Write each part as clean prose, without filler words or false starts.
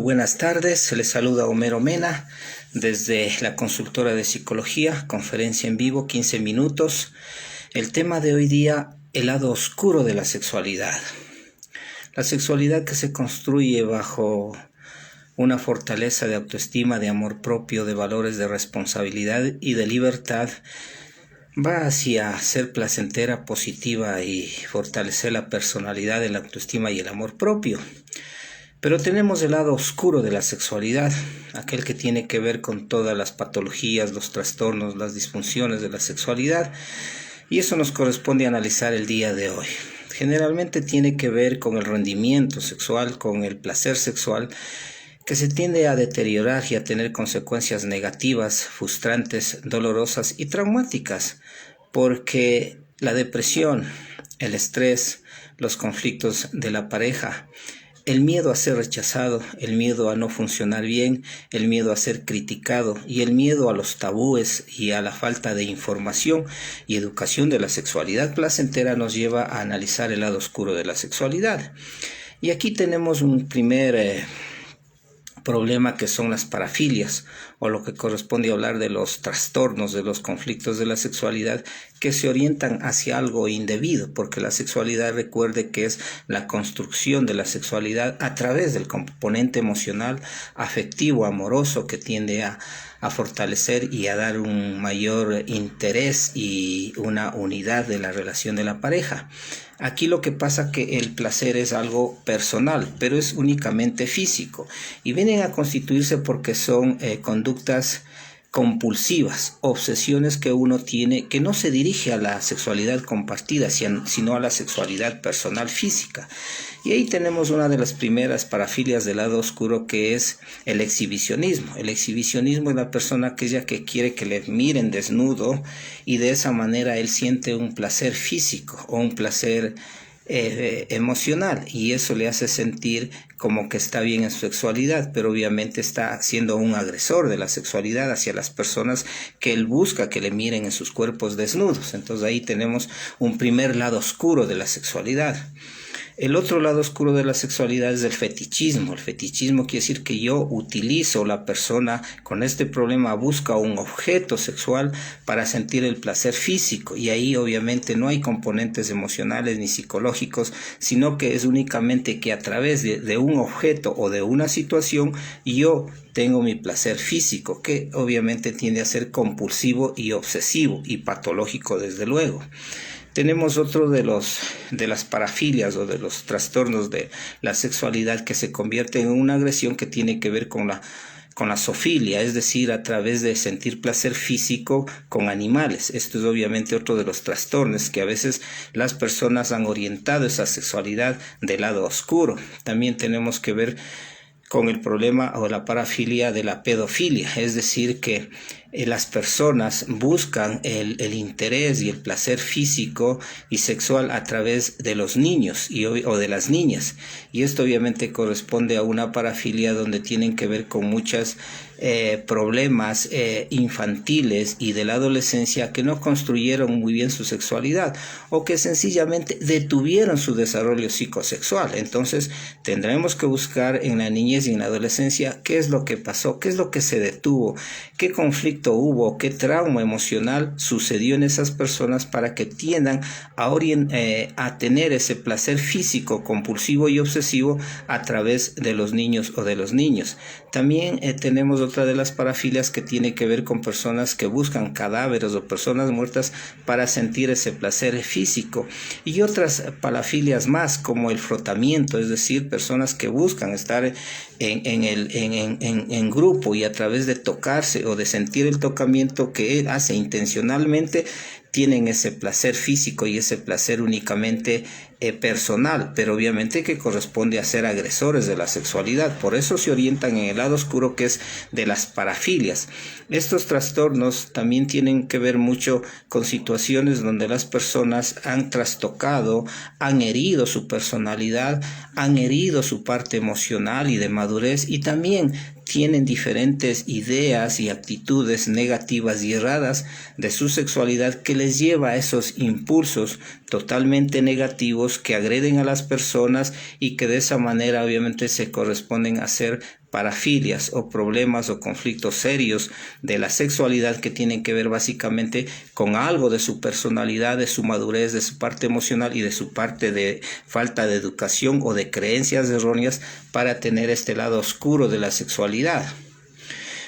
Buenas tardes, les saluda Homero Mena desde la consultora de psicología, conferencia en vivo, 15 minutos. El tema de hoy día, el lado oscuro de la sexualidad. La sexualidad que se construye bajo una fortaleza de autoestima, de amor propio, de valores de responsabilidad y de libertad, va hacia ser placentera, positiva y fortalecer la personalidad, la autoestima y el amor propio. Pero tenemos el lado oscuro de la sexualidad, aquel que tiene que ver con todas las patologías, los trastornos, las disfunciones de la sexualidad, y eso nos corresponde analizar el día de hoy. Generalmente tiene que ver con el rendimiento sexual, con el placer sexual, que se tiende a deteriorar y a tener consecuencias negativas, frustrantes, dolorosas y traumáticas, porque la depresión, el estrés, los conflictos de la pareja, el miedo a ser rechazado, el miedo a no funcionar bien, el miedo a ser criticado y el miedo a los tabúes y a la falta de información y educación de la sexualidad placentera nos lleva a analizar el lado oscuro de la sexualidad. Y aquí tenemos un primer problema, que son las parafilias, o lo que corresponde a hablar de los trastornos, de los conflictos de la sexualidad que se orientan hacia algo indebido, porque la sexualidad, recuerde que es la construcción de la sexualidad a través del componente emocional, afectivo, amoroso, que tiende a fortalecer y a dar un mayor interés y una unidad de la relación de la pareja. Aquí lo que pasa que el placer es algo personal, pero es únicamente físico y vienen a constituirse porque son conductas compulsivas, obsesiones que uno tiene, que no se dirige a la sexualidad compartida, sino a la sexualidad personal física. Y ahí tenemos una de las primeras parafilias del lado oscuro, que es el exhibicionismo. El exhibicionismo es la persona aquella que quiere que le miren desnudo y de esa manera él siente un placer físico o un placer emocional, y eso le hace sentir como que está bien en su sexualidad, pero obviamente está siendo un agresor de la sexualidad hacia las personas que él busca que le miren en sus cuerpos desnudos. Entonces ahí tenemos un primer lado oscuro de la sexualidad. El otro lado oscuro de la sexualidad es el fetichismo. El fetichismo quiere decir que yo utilizo, la persona con este problema busca un objeto sexual para sentir el placer físico, y ahí obviamente no hay componentes emocionales ni psicológicos, sino que es únicamente que a través de un objeto o de una situación yo tengo mi placer físico, que obviamente tiende a ser compulsivo y obsesivo y patológico desde luego. Tenemos otro de las parafilias o de los trastornos de la sexualidad que se convierte en una agresión que tiene que ver con la zoofilia, es decir, a través de sentir placer físico con animales. Esto es obviamente otro de los trastornos que a veces las personas han orientado esa sexualidad del lado oscuro. También tenemos que ver con el problema o la parafilia de la pedofilia, es decir, que las personas buscan el interés y el placer físico y sexual a través de los niños o de las niñas, y esto obviamente corresponde a una parafilia donde tienen que ver con muchos problemas infantiles y de la adolescencia que no construyeron muy bien su sexualidad o que sencillamente detuvieron su desarrollo psicosexual. Entonces tendremos que buscar en la niñez y en la adolescencia qué es lo que pasó, qué es lo que se detuvo, qué conflicto hubo, qué trauma emocional sucedió en esas personas para que tiendan a tener ese placer físico compulsivo y obsesivo a través de los niños o de los niños. También tenemos otra de las parafilias que tiene que ver con personas que buscan cadáveres o personas muertas para sentir ese placer físico, y otras parafilias más como el frotamiento, es decir, personas que buscan estar en grupo y a través de tocarse o de sentir el tocamiento que él hace intencionalmente, tienen ese placer físico y ese placer únicamente personal, pero obviamente que corresponde a ser agresores de la sexualidad. Por eso se orientan en el lado oscuro, que es de las parafilias. Estos trastornos también tienen que ver mucho con situaciones donde las personas han trastocado, han herido su personalidad, han herido su parte emocional y de madurez, y también tienen diferentes ideas y actitudes negativas y erradas de su sexualidad que les lleva a esos impulsos totalmente negativos físicos que agreden a las personas y que de esa manera obviamente se corresponden a ser parafilias o problemas o conflictos serios de la sexualidad que tienen que ver básicamente con algo de su personalidad, de su madurez, de su parte emocional y de su parte de falta de educación o de creencias erróneas para tener este lado oscuro de la sexualidad.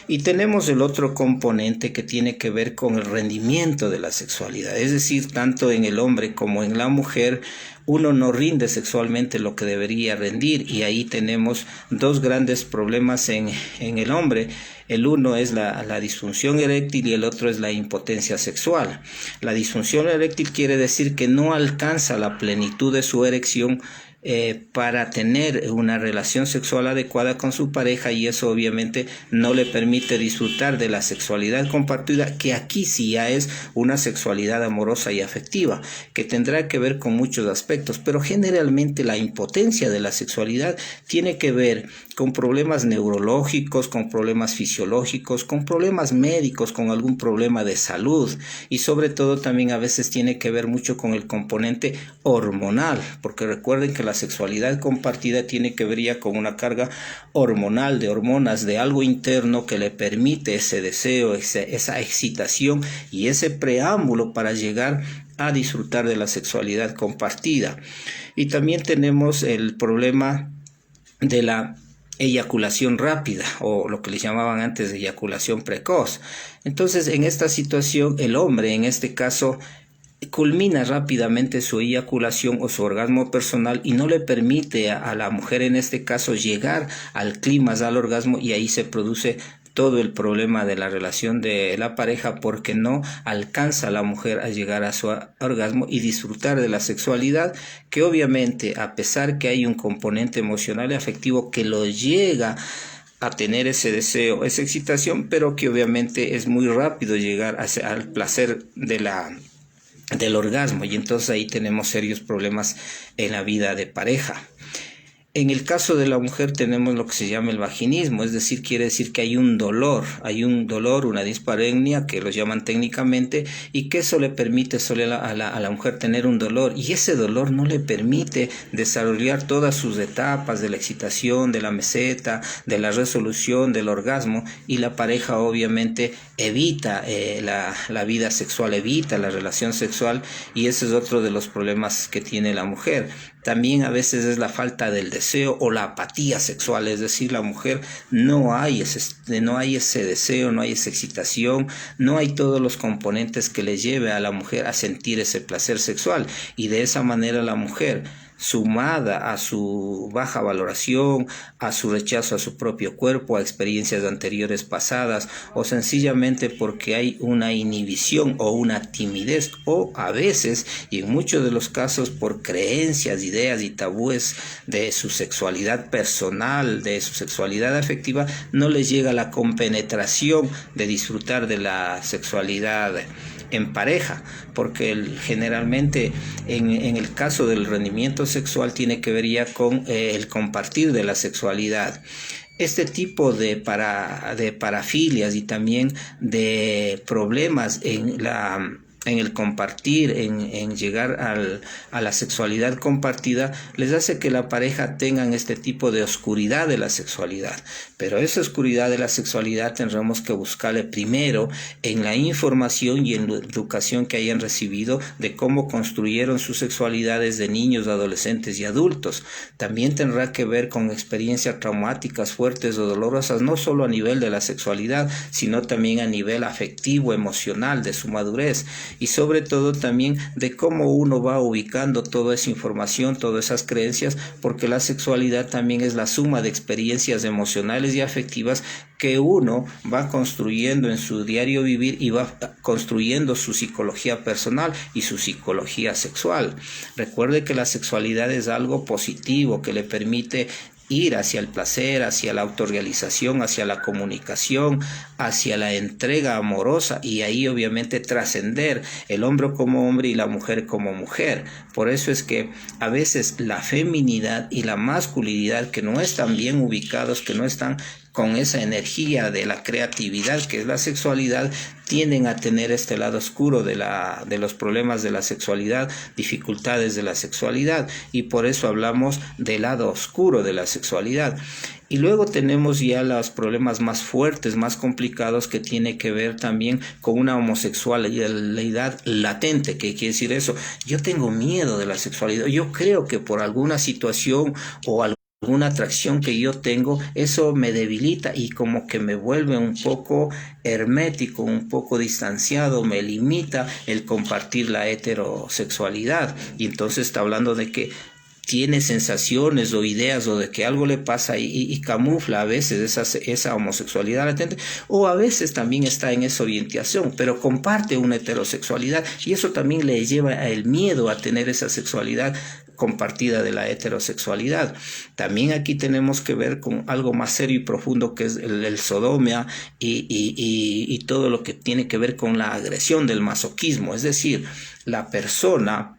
Y tenemos el otro componente que tiene que ver con el rendimiento de la sexualidad, es decir, tanto en el hombre como en la mujer, uno no rinde sexualmente lo que debería rendir, y ahí tenemos dos grandes problemas en el hombre. El uno es la disfunción eréctil y el otro es la impotencia sexual. La disfunción eréctil quiere decir que no alcanza la plenitud de su erección para tener una relación sexual adecuada con su pareja, y eso obviamente no le permite disfrutar de la sexualidad compartida, que aquí sí ya es una sexualidad amorosa y afectiva, que tendrá que ver con muchos aspectos, pero generalmente la impotencia de la sexualidad tiene que ver con problemas neurológicos, con problemas fisiológicos, con problemas médicos, con algún problema de salud, y sobre todo también a veces tiene que ver mucho con el componente hormonal, porque recuerden que la sexualidad compartida tiene que ver ya con una carga hormonal, de hormonas, de algo interno que le permite ese deseo, esa excitación y ese preámbulo para llegar a disfrutar de la sexualidad compartida. Y también tenemos el problema de la eyaculación rápida, o lo que les llamaban antes de eyaculación precoz. Entonces, en esta situación, el hombre, en este caso, culmina rápidamente su eyaculación o su orgasmo personal y no le permite a la mujer, en este caso, llegar al clímax, al orgasmo, y ahí se produce todo el problema de la relación de la pareja, porque no alcanza la mujer a llegar a su orgasmo y disfrutar de la sexualidad, que obviamente, a pesar que hay un componente emocional y afectivo que lo llega a tener ese deseo, esa excitación, pero que obviamente es muy rápido llegar al placer del orgasmo, y entonces ahí tenemos serios problemas en la vida de pareja. En el caso de la mujer tenemos lo que se llama el vaginismo, es decir, quiere decir que hay un dolor, una dispareunia, que lo llaman técnicamente, y que eso le permite solo a la mujer tener un dolor, y ese dolor no le permite desarrollar todas sus etapas de la excitación, de la meseta, de la resolución, del orgasmo, y la pareja obviamente evita la vida sexual, evita la relación sexual, y ese es otro de los problemas que tiene la mujer. También a veces es la falta del deseo o la apatía sexual, es decir, la mujer no hay ese deseo, no hay esa excitación, no hay todos los componentes que le lleve a la mujer a sentir ese placer sexual, y de esa manera la mujer, sumada a su baja valoración, a su rechazo a su propio cuerpo, a experiencias anteriores pasadas, o sencillamente porque hay una inhibición o una timidez, o a veces, y en muchos de los casos, por creencias, ideas y tabúes de su sexualidad personal, de su sexualidad afectiva, no les llega la compenetración de disfrutar de la sexualidad en pareja, porque generalmente en el caso del rendimiento sexual tiene que ver ya con el compartir de la sexualidad. Este tipo de parafilias y también de problemas en el compartir, en llegar a la sexualidad compartida, les hace que la pareja tengan este tipo de oscuridad de la sexualidad. Pero esa oscuridad de la sexualidad tendremos que buscarle primero en la información y en la educación que hayan recibido de cómo construyeron sus sexualidades de niños, adolescentes y adultos. También tendrá que ver con experiencias traumáticas fuertes o dolorosas, no solo a nivel de la sexualidad, sino también a nivel afectivo, emocional, de su madurez. Y sobre todo también de cómo uno va ubicando toda esa información, todas esas creencias, porque la sexualidad también es la suma de experiencias emocionales y afectivas que uno va construyendo en su diario vivir y va construyendo su psicología personal y su psicología sexual. Recuerde que la sexualidad es algo positivo que le permite ir hacia el placer, hacia la autorrealización, hacia la comunicación, hacia la entrega amorosa, y ahí obviamente trascender el hombre como hombre y la mujer como mujer. Por eso es que a veces la feminidad y la masculinidad, que no están bien ubicados, que no están con esa energía de la creatividad que es la sexualidad, tienden a tener este lado oscuro de los problemas de la sexualidad, dificultades de la sexualidad, y por eso hablamos del lado oscuro de la sexualidad. Y luego tenemos ya los problemas más fuertes, más complicados, que tiene que ver también con una homosexualidad latente. ¿Qué quiere decir eso? Yo tengo miedo de la sexualidad. Yo creo que por alguna situación o alguna atracción que yo tengo, eso me debilita y como que me vuelve un poco hermético, un poco distanciado, me limita el compartir la heterosexualidad. Y entonces está hablando de que tiene sensaciones o ideas o de que algo le pasa y camufla a veces esa homosexualidad latente, o a veces también está en esa orientación, pero comparte una heterosexualidad y eso también le lleva el miedo a tener esa sexualidad compartida de la heterosexualidad. También aquí tenemos que ver con algo más serio y profundo, que es el sodomia y todo lo que tiene que ver con la agresión del masoquismo, es decir, la persona,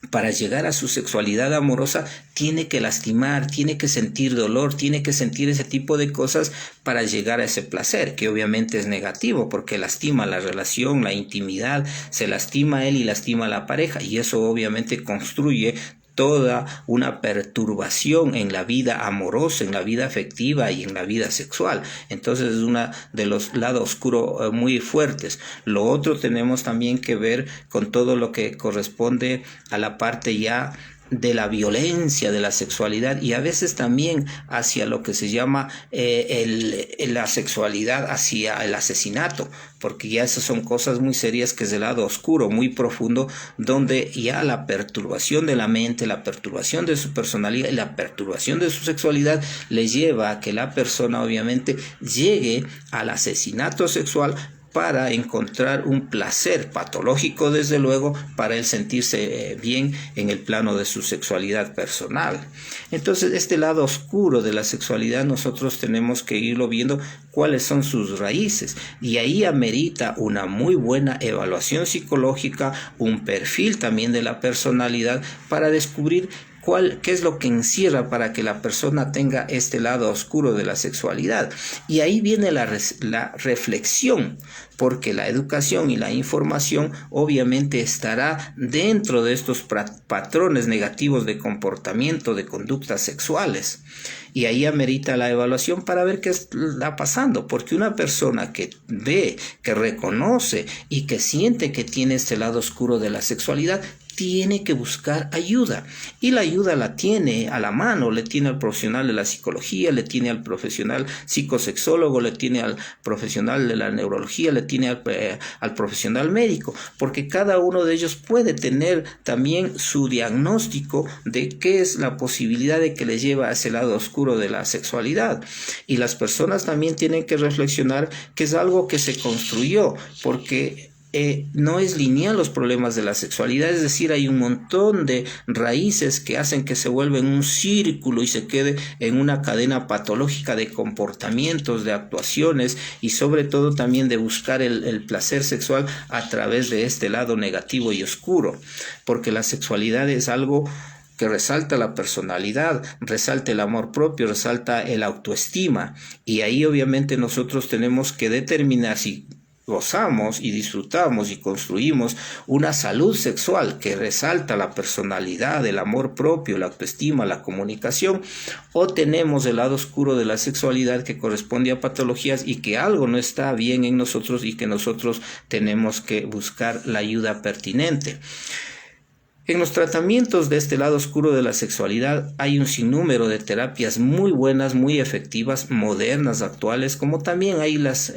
para llegar a su sexualidad amorosa, tiene que lastimar, tiene que sentir dolor, tiene que sentir ese tipo de cosas para llegar a ese placer, que obviamente es negativo porque lastima la relación, la intimidad, se lastima a él y lastima a la pareja, y eso obviamente construye toda una perturbación en la vida amorosa, en la vida afectiva y en la vida sexual. Entonces es uno de los lados oscuros muy fuertes. Lo otro tenemos también que ver con todo lo que corresponde a la parte ya de la violencia de la sexualidad, y a veces también hacia lo que se llama la sexualidad hacia el asesinato, porque ya esas son cosas muy serias, que es el lado oscuro, muy profundo, donde ya la perturbación de la mente, la perturbación de su personalidad y la perturbación de su sexualidad le lleva a que la persona obviamente llegue al asesinato sexual para encontrar un placer patológico, desde luego, para él sentirse bien en el plano de su sexualidad personal. Entonces, este lado oscuro de la sexualidad nosotros tenemos que irlo viendo cuáles son sus raíces, y ahí amerita una muy buena evaluación psicológica, un perfil también de la personalidad, para descubrir qué es lo que encierra para que la persona tenga este lado oscuro de la sexualidad. Y ahí viene la reflexión, porque la educación y la información obviamente estará dentro de estos patrones negativos de comportamiento, de conductas sexuales. Y ahí amerita la evaluación para ver qué está pasando, porque una persona que ve, que reconoce y que siente que tiene este lado oscuro de la sexualidad, tiene que buscar ayuda, y la ayuda la tiene a la mano, le tiene al profesional de la psicología, le tiene al profesional psicosexólogo, le tiene al profesional de la neurología, le tiene al profesional médico, porque cada uno de ellos puede tener también su diagnóstico de qué es la posibilidad de que le lleva a ese lado oscuro de la sexualidad. Y las personas también tienen que reflexionar que es algo que se construyó, porque no es lineal los problemas de la sexualidad, es decir, hay un montón de raíces que hacen que se vuelva en un círculo y se quede en una cadena patológica de comportamientos, de actuaciones, y sobre todo también de buscar el placer sexual a través de este lado negativo y oscuro, porque la sexualidad es algo que resalta la personalidad, resalta el amor propio, resalta el autoestima, y ahí obviamente nosotros tenemos que determinar si gozamos y disfrutamos y construimos una salud sexual que resalta la personalidad, el amor propio, la autoestima, la comunicación, o tenemos el lado oscuro de la sexualidad que corresponde a patologías y que algo no está bien en nosotros y que nosotros tenemos que buscar la ayuda pertinente. En los tratamientos de este lado oscuro de la sexualidad hay un sinnúmero de terapias muy buenas, muy efectivas, modernas, actuales, como también hay las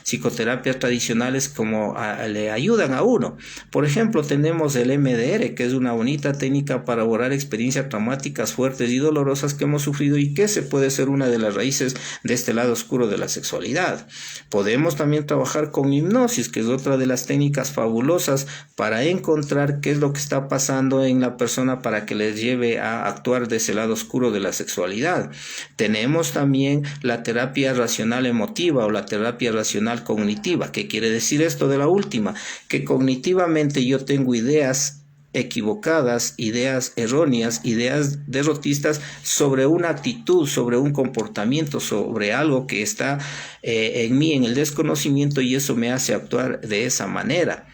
psicoterapias tradicionales como le ayudan a uno. Por ejemplo, tenemos el MDR, que es una bonita técnica para borrar experiencias traumáticas fuertes y dolorosas que hemos sufrido y que se puede ser una de las raíces de este lado oscuro de la sexualidad. Podemos también trabajar con hipnosis, que es otra de las técnicas fabulosas para encontrar qué es lo que está pasando en la persona para que les lleve a actuar de ese lado oscuro de la sexualidad. Tenemos también la terapia racional emotiva o la terapia racional cognitiva. ¿Qué quiere decir esto de la última? Que cognitivamente yo tengo ideas equivocadas, ideas erróneas, ideas derrotistas sobre una actitud, sobre un comportamiento, sobre algo que está en mí, en el desconocimiento, y eso me hace actuar de esa manera.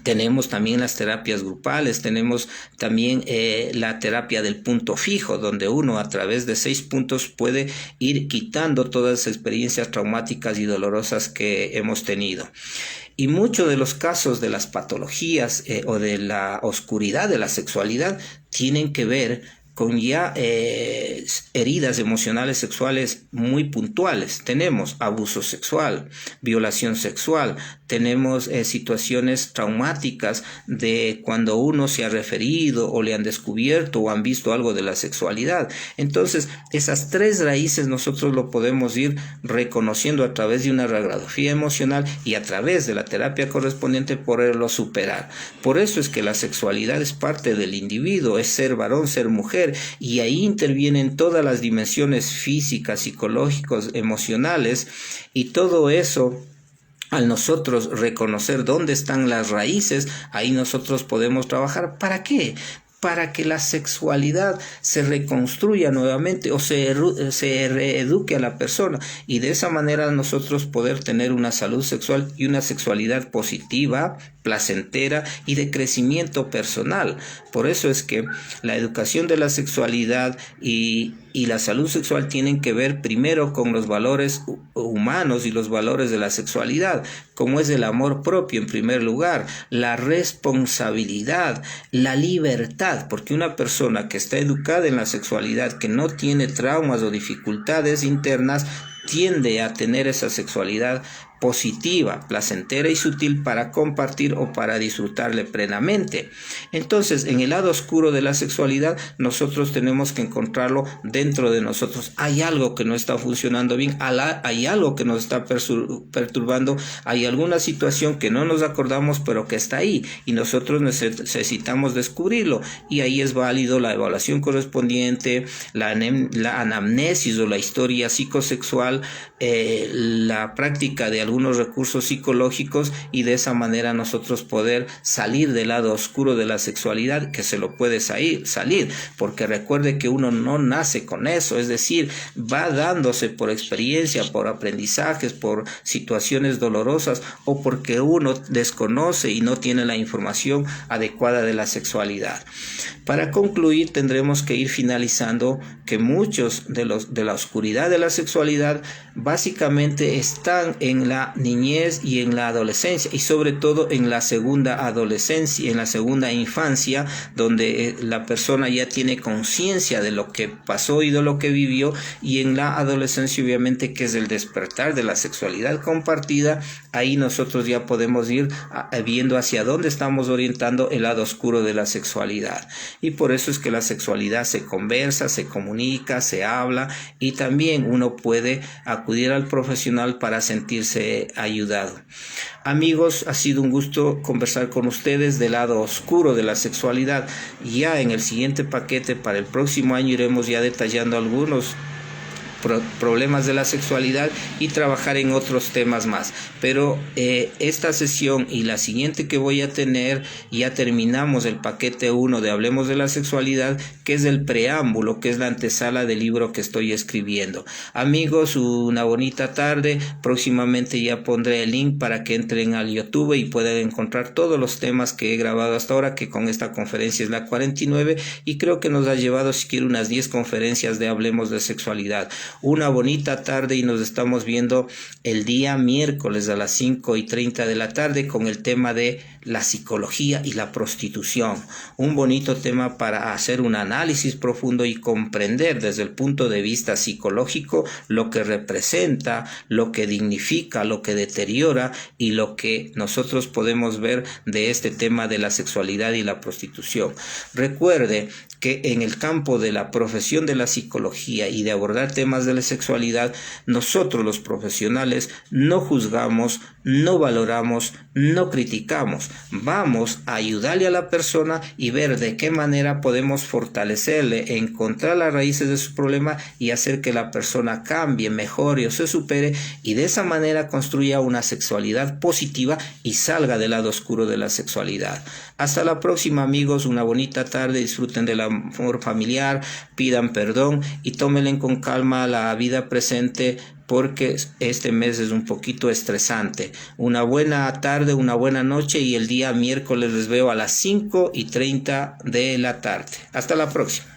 Tenemos también las terapias grupales, tenemos también la terapia del punto fijo, donde uno a través de 6 puntos puede ir quitando todas las experiencias traumáticas y dolorosas que hemos tenido. Y muchos de los casos de las patologías o de la oscuridad de la sexualidad tienen que ver con ya heridas emocionales sexuales muy puntuales. Tenemos abuso sexual, violación sexual, tenemos situaciones traumáticas de cuando uno se ha referido o le han descubierto o han visto algo de la sexualidad. Entonces, esas 3 raíces nosotros lo podemos ir reconociendo a través de una radiografía emocional y a través de la terapia correspondiente poderlo superar. Por eso es que la sexualidad es parte del individuo, es ser varón, ser mujer, y ahí intervienen todas las dimensiones físicas, psicológicas, emocionales, y todo eso, al nosotros reconocer dónde están las raíces, ahí nosotros podemos trabajar. ¿Para qué? Para que la sexualidad se reconstruya nuevamente o se reeduque a la persona, y de esa manera nosotros poder tener una salud sexual y una sexualidad positiva, placentera y de crecimiento personal. Por eso es que la educación de la sexualidad y la salud sexual tienen que ver primero con los valores humanos y los valores de la sexualidad, como es el amor propio en primer lugar, la responsabilidad, la libertad, porque una persona que está educada en la sexualidad, que no tiene traumas o dificultades internas, tiende a tener esa sexualidad positiva, placentera y sutil para compartir o para disfrutarle plenamente. Entonces, en el lado oscuro de la sexualidad, nosotros tenemos que encontrarlo dentro de nosotros. Hay algo que no está funcionando bien, hay algo que nos está perturbando, hay alguna situación que no nos acordamos, pero que está ahí, y nosotros necesitamos descubrirlo. Y ahí es válido la evaluación correspondiente, la anamnesis o la historia psicosexual, la práctica de algunos recursos psicológicos, y de esa manera nosotros poder salir del lado oscuro de la sexualidad, que se lo puede salir, porque recuerde que uno no nace con eso, es decir, va dándose por experiencia, por aprendizajes, por situaciones dolorosas, o porque uno desconoce y no tiene la información adecuada de la sexualidad. Para concluir, tendremos que ir finalizando que muchos de la oscuridad de la sexualidad básicamente están en la niñez y en la adolescencia, y sobre todo en la segunda adolescencia, en la segunda infancia, donde la persona ya tiene conciencia de lo que pasó y de lo que vivió, y en la adolescencia obviamente, que es el despertar de la sexualidad compartida. Ahí nosotros ya podemos ir viendo hacia dónde estamos orientando el lado oscuro de la sexualidad, y por eso es que la sexualidad se conversa, se comunica, se habla, y también uno puede acudir al profesional para sentirse ayudado. Amigos, ha sido un gusto conversar con ustedes del lado oscuro de la sexualidad. Ya en el siguiente paquete para el próximo año iremos ya detallando algunos problemas de la sexualidad y trabajar en otros temas más, pero esta sesión y la siguiente que voy a tener, ya terminamos el paquete 1 de Hablemos de la Sexualidad, que es el preámbulo, que es la antesala del libro que estoy escribiendo. Amigos, una bonita tarde. Próximamente ya pondré el link para que entren al YouTube y puedan encontrar todos los temas que he grabado hasta ahora, que con esta conferencia es la 49, y creo que nos ha llevado siquiera unas 10 conferencias de Hablemos de Sexualidad. Una bonita tarde, y nos estamos viendo el día miércoles a las 5:30 de la tarde con el tema de la psicología y la prostitución. Un bonito tema para hacer un análisis profundo y comprender desde el punto de vista psicológico lo que representa, lo que dignifica, lo que deteriora y lo que nosotros podemos ver de este tema de la sexualidad y la prostitución. Recuerde que en el campo de la profesión de la psicología y de abordar temas de la sexualidad, nosotros los profesionales no juzgamos, no valoramos, no criticamos. Vamos a ayudarle a la persona y ver de qué manera podemos fortalecerle, encontrar las raíces de su problema y hacer que la persona cambie, mejore o se supere, y de esa manera construya una sexualidad positiva y salga del lado oscuro de la sexualidad. Hasta la próxima, amigos, una bonita tarde, disfruten del amor familiar, pidan perdón y tómenle con calma la vida presente porque este mes es un poquito estresante. Una buena tarde, una buena noche y el día miércoles les veo a las 5:30 de la tarde. Hasta la próxima.